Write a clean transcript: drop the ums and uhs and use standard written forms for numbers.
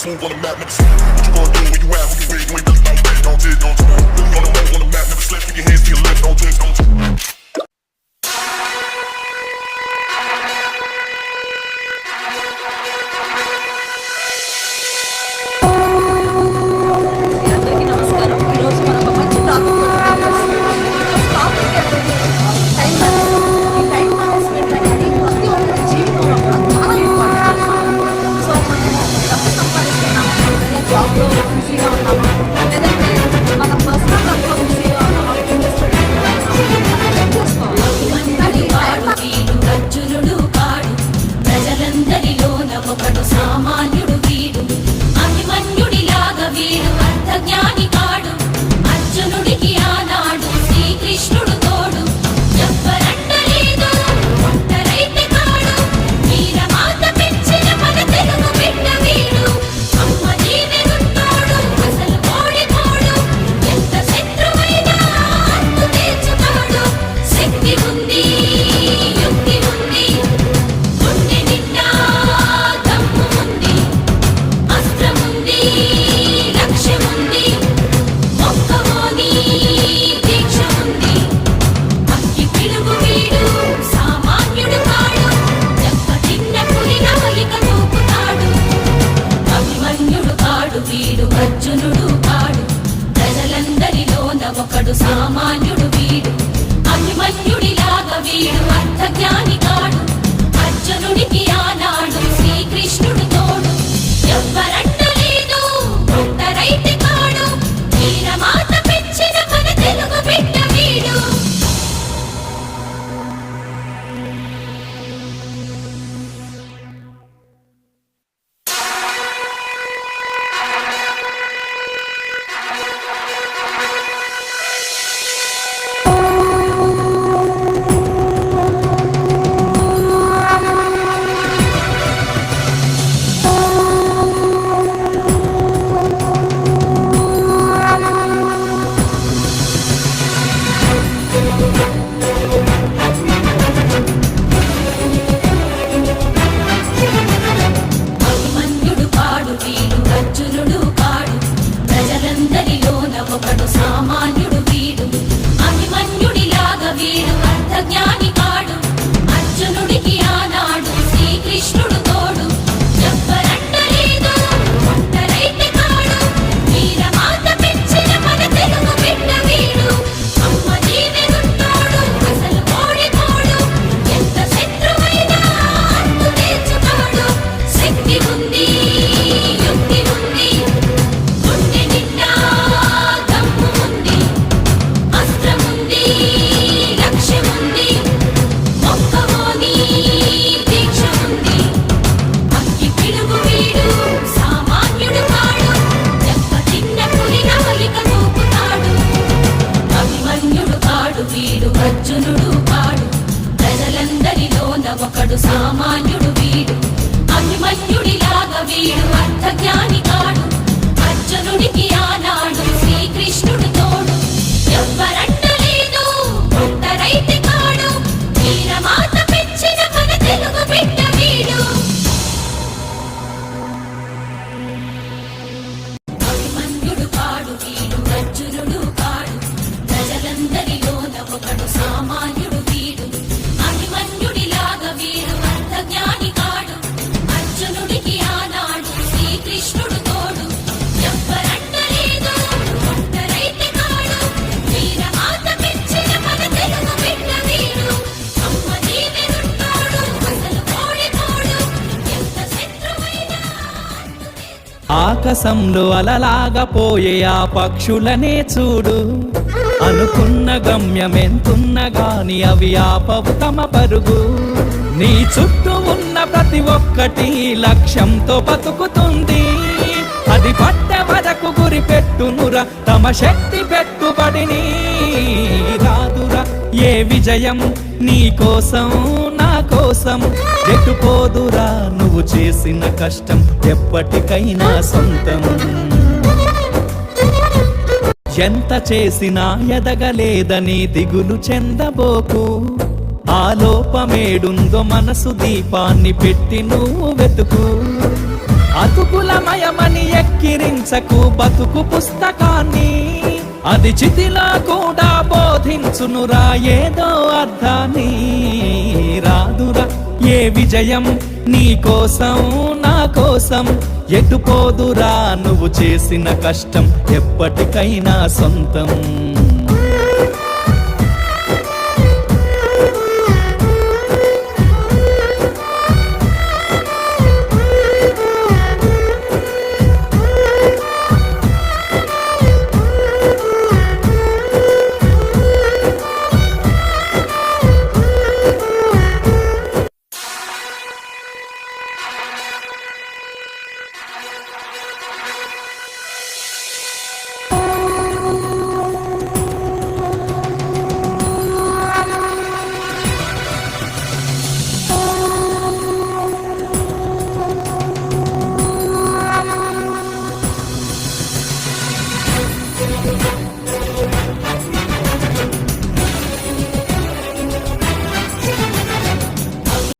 move on the map, never sleep. What you gonna do when you out, who you with? You ain't really about that, don't dig, don't you? Really on the move on the map, never slip. Keep your hands to your lips, don't dig, don't you? సామాన్యుడు వీడు అభిమన్యుడిలాగా వీడు అర్థజ్ఞాని కాడు అర్జునుడికి ఆనాడు శ్రీకృష్ణుడు తోడు ఎవ్వరంటలేదు ఒంటరైతే కాడు వీరమాత పెంచిన మన తెలుగు బిడ్డ వీడు సామాన్యుడు వీడు అభిమన్యుడిలాగా వీడు అర్థజ్ఞాని కాడు అర్జునుడికి ఆనాడు శ్రీకృష్ణుడు తోడు ఎవ్వరంటలేదు ఒంటరైతే కాడు వీరమాత పెంచిన మన తెలుగు బిడ్డ వీడు అమ్మ జీవెనున్నోడు అసలు ఓడిపోడు ఎంత శత్రువైనా అంతు తీర్చుతాడు శక్తి ఉంది యుక్తి ఉంది గుండె నిండా వీడు అర్జునుడు కాడు ప్రజలందరిలోన ఒకడు సామాన్యుడు వీడు అభిమన్యుడిలాగా వీడు అర్థజ్ఞాని కాడు అర్జునుడికి ఆనాడు శ్రీకృష్ణుడు తోడు ఎవ్వరంటలేదు ఒంటరైతే కాడు వీరమాత పెంచిన మన తెలుగు బిడ్డ వీడు అభిమన్యుడు కాడు వీడు అర్జునుడు కాడు ప్రజలందరిలోన ఒకడు సామాన్యుడు వీడు అభిమన్యుడిలాగా వీడు అర్థజ్ఞాని కాడు అర్జునుడికి ఆనాడు శ్రీకృష్ణుడు తోడు ఎవ్వరంటలేదు ఒంటరైతే కాడు వీరమాత పెంచిన మన తెలుగు బిడ్డ వీడు అమ్మ జీవెనున్నోడు అసలు ఓడిపోడు ఎంత శత్రువైనా ఆకాశంలో అలలాగా పోయే ఆ పక్షులనే చూడు అనుకున్న గమ్యమెంతున్న గాని అవి ఆపవు తమ పరుగు నీ చుట్టూ ఉన్న ప్రతి ఒక్కటి లక్ష్యంతో బతుకుతుంది అది పట్టే వరకు గురి పెట్టునురా తమ శక్తి పెట్టుబడిని రాదురా ఏ విజయం నీ కోసం నా కోసం ఎట్టుపోదురా నువ్వు చేసిన కష్టం ఎప్పటికైనా సొంతం ఎంత చేసినా ఎదగలేదని దిగులు చెందబోకు ఆలోపమేడుందో మనసు దీపాన్ని పెట్టి నువ్వు వెతుకు అతుకులమయమని ఎక్కిరించకు బతుకు పుస్తకాన్ని, అది చితిలా కూడా బోధించునురా ఏదో అర్థాన్ని. రాదురా ఏ విజయం నీ కోసం నా కోసం, ఎటుపోదురా నువ్వు చేసిన కష్టం ఎప్పటికైనా సొంతం.